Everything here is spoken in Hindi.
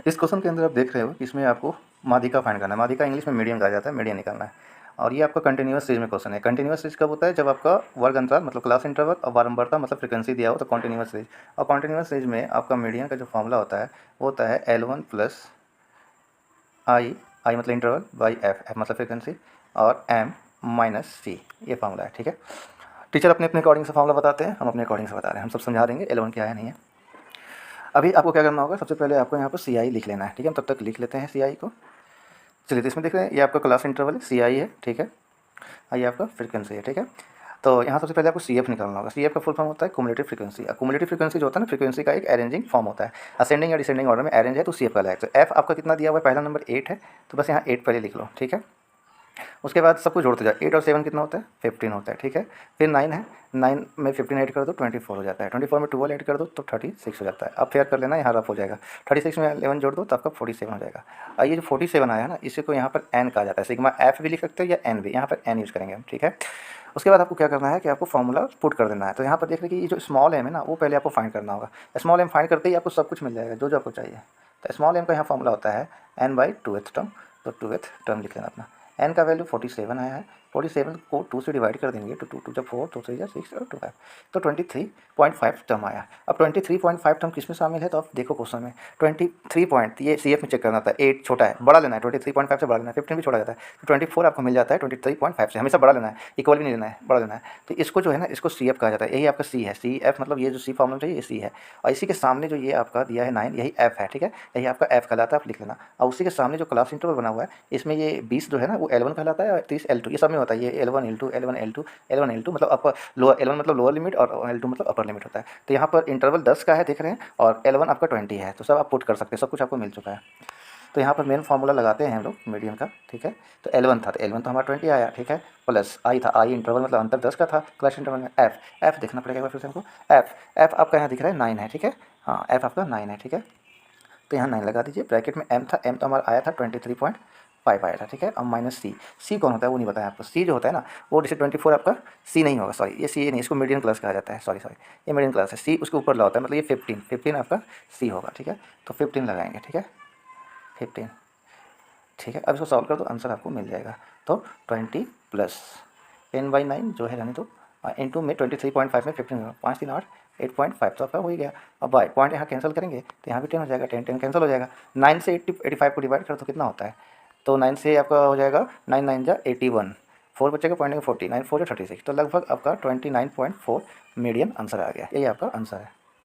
इस क्वेश्चन के अंदर आप देख रहे हो कि इसमें आपको माध्यिका फाइंड करना है। माध्यिका इंग्लिश में मीडियन कहा जाता है, मीडियन निकालना है। और ये आपका कंटिन्यूअस सीरीज में क्वेश्चन है। कंटिन्यूअस सीरीज कब होता है? जब आपका वर्ग अंतराल मतलब क्लास इंटरवल और बारंबारता मतलब फ्रीक्वेंसी दिया हो तो कंटिन्यूअस सीरीज। और कंटिन्यूअस सीरीज में आपका मीडियन का जो फॉर्मूला होता है वो होता है L1 प्लस आई मतलब इंटरवल बाई एफ मतलब फ्रीक्वेंसी और m माइनस सी, ये फॉर्मूला है। ठीक है, टीचर अपने अपने अकॉर्डिंग से फॉर्मूला बताते हैं, हम अपने अकॉर्डिंग से बता रहे हैं। हम सब समझा देंगे L1 क्या है नहीं है। अभी आपको क्या करना होगा, सबसे पहले आपको यहाँ पर CI लिख लेना है। ठीक है, हम तब तक लिख लेते हैं CI को। चलिए, तो इसमें देख रहे हैं ये आपका क्लास इंटरवल है, CI है। ठीक है, ये आपका फ्रीक्वेंसी है। ठीक है, तो यहाँ सबसे पहले आपको CF निकालना होगा। CF का फुल फॉर्म होता है क्युमुलेटिव फ्रीक्वेंसी। क्युमुलेटिव फ्रीक्वेंसी जो होता है ना, फ्रीक्वेंसी का एक अरेंजिंग फॉर्म होता है। असेंडिंग या डिसेंडिंग ऑर्डर में अरेंज है तो CF कहलाएगा। तो F आपका कितना दिया हुआ है, पहला नंबर 8 है तो बस यहाँ 8 पहले लिख लो। ठीक है, उसके बाद सब कुछ जोड़ते जाओ। 8 और 7 कितना होता है, 15 होता है। ठीक है, फिर 9 है, 9 में 15 ऐड कर दो 24 हो जाता है। 24 में 12 ऐड कर दो तो 36 हो जाता है। अब फेयर कर लेना, यहाँ रफ हो जाएगा। 36 में 11 जोड़ दो तो आपका 47 हो जाएगा। और ये जो 47 आया ना, इसी को यहाँ पर n कहा जाता है। सिग्मा f भी लिख सकते हो या n भी, यहाँ पर n यूज़ करेंगे हम। ठीक है, उसके बाद आपको क्या करना है कि आपको फॉर्मूला पुट कर देना है। तो यहाँ पर देख रहे कि ये जो स्मॉल m है ना, वो पहले आपको फाइंड करना होगा। स्मॉल m फाइंड करते ही आपको सब कुछ मिल जाएगा जो जो आपको चाहिए। तो स्मॉल m का यहाँ फॉर्मूला होता है n/2th टर्म। तो 2th टर्म लिख लेना अपना। n का वैल्यू 47 आया है। 47 को 2 से डिवाइड कर देंगे तो 2 2 जब 4, 2 3 जा 6 और 2 5, तो 23.5 टर्म आया। अब 23.5 टर्म किस में शामिल है, तो आप देखो क्वेश्चन में 23 पॉइंट, ये CF में चेक करना था। 8 छोटा है, बड़ा लेना है। 23.5 से बड़ा लेना है। 15 भी छोटा जाता है तो 24 आपको मिल जाता है 23.5 से। हमेशा बड़ा लेना है, इक्वल भी नहीं लेना है, बड़ा लेना है। तो इसको जो है ना, इसको CF कहा जाता है। यही आपका C है। CF मतलब ये जो C फॉर्मूला चाहिए, ये C है। और इसी के सामने जो ये आपका दिया है 9, यही F है। ठीक है, यही आपका F कहलाता है, आप लिख लेना। और उसी के सामने जो क्लास इंटरवल बना हुआ है, इसमें ये 20 जो है ना, वो L1 कहलाता है और 30 L2। ये सब में होता है, ये L1 L2 L1 L2 L1 L2 मतलब अपर लोअर, L1 मतलब लोअर लिमिट और L2 मतलब अपर लिमिट होता है। तो यहाँ पर इंटरवल 10 का है, देख रहे हैं, और L1 आपका 20 है। तो सब आप पुट कर सकते हैं, सब कुछ आपको मिल चुका है। तो यहाँ पर मेन फार्मूला लगाते हैं हम लोग मीडियन का। ठीक है, तो L1 था, तो L1 तो हमारा 20 आया। ठीक है, प्लस आई था, आई इंटरवल मतलब अंतर 10 का था क्लास इंटरवल में। F देखना पड़ेगा एक बार फिर से हमको। F आपका यहाँ दिख रहा है 9 है। ठीक है, हाँ, F आपका 9 है। ठीक है, तो यहाँ 9 लगा दीजिए। ब्रैकेट में M था, M तो हमारा आया था 23.5 आया था। ठीक है, अब माइनस C कौन होता है वो नहीं बताया आपको। C जो होता है ना, वो जैसे 24 आपका C नहीं होगा, सॉरी ये C नहीं, इसको मीडियन क्लास कहा जाता है। सॉरी ये मीडियन क्लास है। C उसके ऊपर ला होता है, मतलब ये 15 आपका C होगा। ठीक है, तो 15 लगाएंगे। ठीक है, 15। ठीक है, अब इसको सॉल्व कर दो, आंसर आपको मिल जाएगा। तो 20 प्लस n/9 जो है, यानी तो इंटू में 23.5 में 15, 5 3 8 8.5, तो आपका हो ही गया। अब बाई पॉइंट यहाँ कैंसिल करेंगे तो यहाँ भी 10 हो जाएगा। 10 कैंसिल हो जाएगा। 9 से 85 को डिवाइड करो तो कितना होता है, तो 9 से आपका हो जाएगा 9 9 जा 81, 4 बचेगा पॉइंट 40, 9 4 जा 36। तो लगभग आपका 29.4 मीडियन आंसर आ गया। यही आपका आंसर है।